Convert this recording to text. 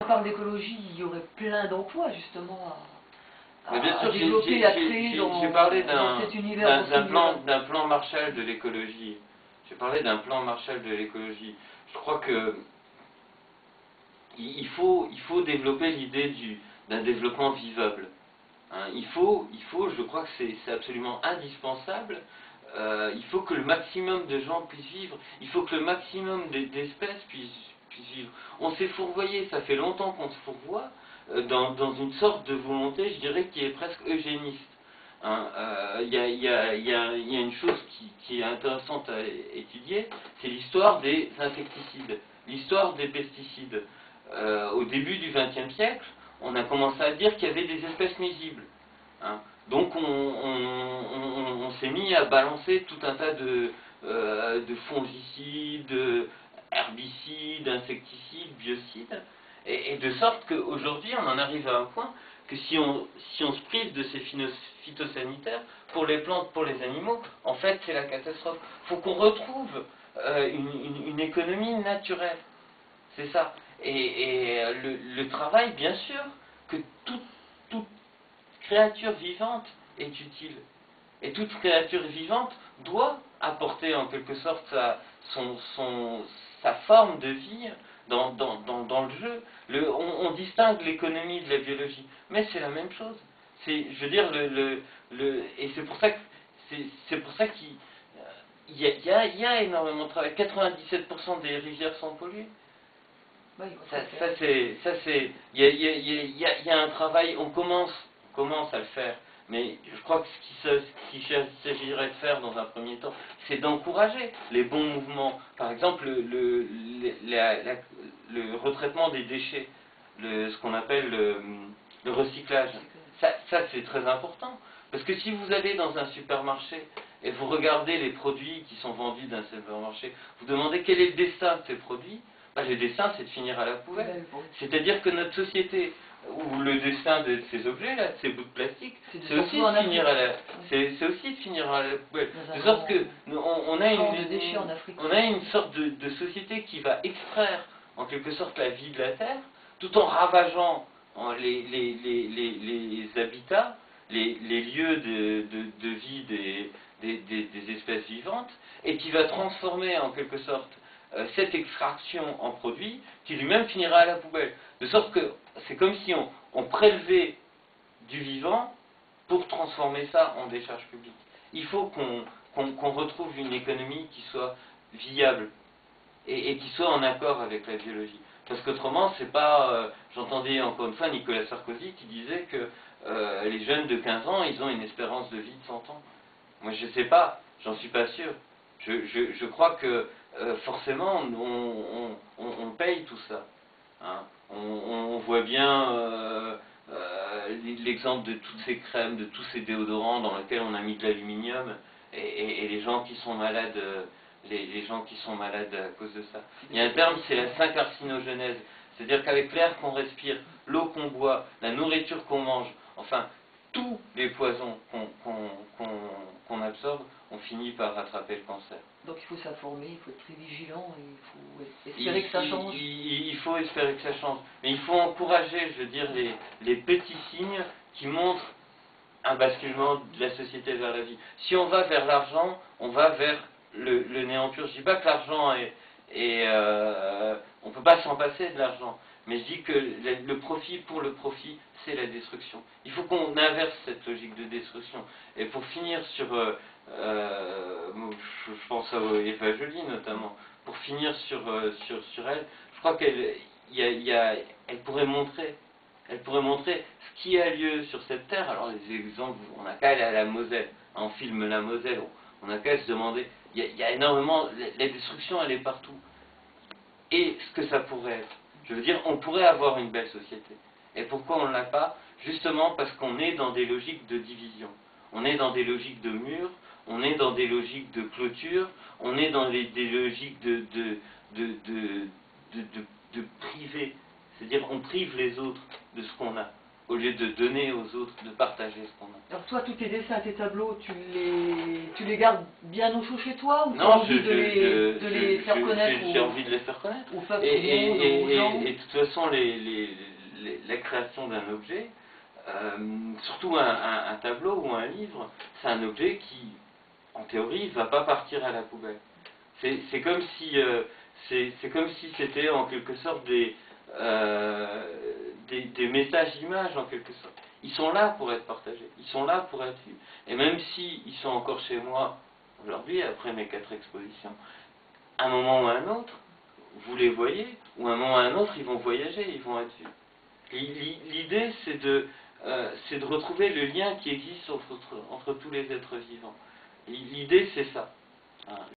On parle d'écologie, il y aurait plein d'emplois justement Mais bien sûr, développer, à créer j'ai parlé dans cet univers. d'un plan Marshall de l'écologie. J'ai parlé d'un plan Marshall de l'écologie. Je crois que il faut développer l'idée d'un développement vivable. Hein, je crois que c'est absolument indispensable. Il faut que le maximum de gens puissent vivre. Il faut que le maximum d'espèces puissent vivre. On s'est fourvoyé, ça fait longtemps qu'on se fourvoie, dans une sorte de volonté, je dirais, qui est presque eugéniste. Hein, y a une chose qui est intéressante à étudier, c'est l'histoire des insecticides, l'histoire des pesticides. Au début du XXe siècle, on a commencé à dire qu'il y avait des espèces nuisibles. Hein. Donc on s'est mis à balancer tout un tas de fongicides, herbicides, insecticides, biocides, et de sorte qu'aujourd'hui on en arrive à un point que si on se prive de ces phytosanitaires, pour les plantes, pour les animaux, en fait c'est la catastrophe. Il faut qu'on retrouve une économie naturelle. C'est ça. Et le travail, bien sûr, que toute créature vivante est utile. Et toute créature vivante doit apporter en quelque sorte sa forme de vie dans le jeu. On distingue l'économie de la biologie, mais c'est la même chose. Je veux dire, et c'est pour ça qu'il y a énormément de travail. 97% des rivières sont polluées. Oui, il y a un travail, on commence à le faire, mais je crois que ce qu'il s'agirait de faire dans un premier temps, c'est d'encourager les bons mouvements. Par exemple, le retraitement des déchets, ce qu'on appelle le recyclage. Ça c'est très important. Parce que si vous allez dans un supermarché et vous regardez les produits qui sont vendus dans un supermarché, vous demandez quel est le destin de ces produits. Le destin, c'est de finir à la poubelle. C'est-à-dire que notre société, ou le destin de ces objets-là, de ces bouts de plastique, c'est aussi de finir à la poubelle. De sorte que on a une sorte de société qui va extraire en quelque sorte la vie de la Terre, tout en ravageant les habitats, les lieux de vie des espèces vivantes, et qui va transformer en quelque sorte cette extraction en produit qui lui-même finira à la poubelle. De sorte que c'est comme si on prélevait du vivant pour transformer ça en décharge publique. Il faut qu'on retrouve une économie qui soit viable et qui soit en accord avec la biologie. Parce qu'autrement, c'est pas... J'entendais encore une fois Nicolas Sarkozy qui disait que les jeunes de 15 ans, ils ont une espérance de vie de 100 ans. Moi, je sais pas, j'en suis pas sûr. Je crois que forcément, on paye tout ça. Hein. On voit bien l'exemple de toutes ces crèmes, de tous ces déodorants dans lesquels on a mis de l'aluminium, et les gens qui sont malades, les gens qui sont malades à cause de ça. Il y a un terme, c'est la syncarcinogenèse. C'est-à-dire qu'avec l'air qu'on respire, l'eau qu'on boit, la nourriture qu'on mange, enfin, tous les poisons qu'on absorbe, on finit par rattraper le cancer. Donc il faut s'informer, il faut être très vigilant, et il faut espérer que ça change. Il faut espérer que ça change. Mais il faut encourager, je veux dire, les petits signes qui montrent un basculement de la société vers la vie. Si on va vers l'argent, on va vers le néant pur. Je ne dis pas que l'argent on ne peut pas s'en passer de l'argent. Mais je dis que le profit pour le profit, c'est la destruction. Il faut qu'on inverse cette logique de destruction. Et pour finir sur... je pense à Eva Joly notamment. Pour finir sur elle, je crois elle pourrait montrer ce qui a lieu sur cette terre. Alors les exemples, on n'a qu'à aller à la Moselle. On filme la Moselle, on n'a qu'à se demander. Il y a énormément... La destruction, elle est partout. Et ce que ça pourrait être. Je veux dire, on pourrait avoir une belle société. Et pourquoi on ne l'a pas? Justement parce qu'on est dans des logiques de division. On est dans des logiques de murs, on est dans des logiques de clôture, on est dans des logiques de priver. C'est-à-dire, on prive les autres de ce qu'on a. au lieu de donner aux autres, de partager ce qu'on a. Alors toi, tous tes dessins, tes tableaux, tu les gardes bien au chaud chez toi, ou tu as Non, envie de les faire connaître j'ai envie de les faire connaître. au peuple, au monde, aux gens. Et de toute façon, la création d'un objet, surtout un tableau ou un livre, c'est un objet qui, en théorie, ne va pas partir à la poubelle. C'est comme si c'était en quelque sorte des messages images en quelque sorte. Ils sont là pour être partagés, ils sont là pour être vus. Et même s'ils sont encore chez moi aujourd'hui, après mes 4 expositions, à un moment ou à un autre, vous les voyez, ou à un moment ou à un autre, ils vont voyager, ils vont être vus. L'idée, c'est de retrouver le lien qui existe entre tous les êtres vivants. L'idée, c'est ça. Hein.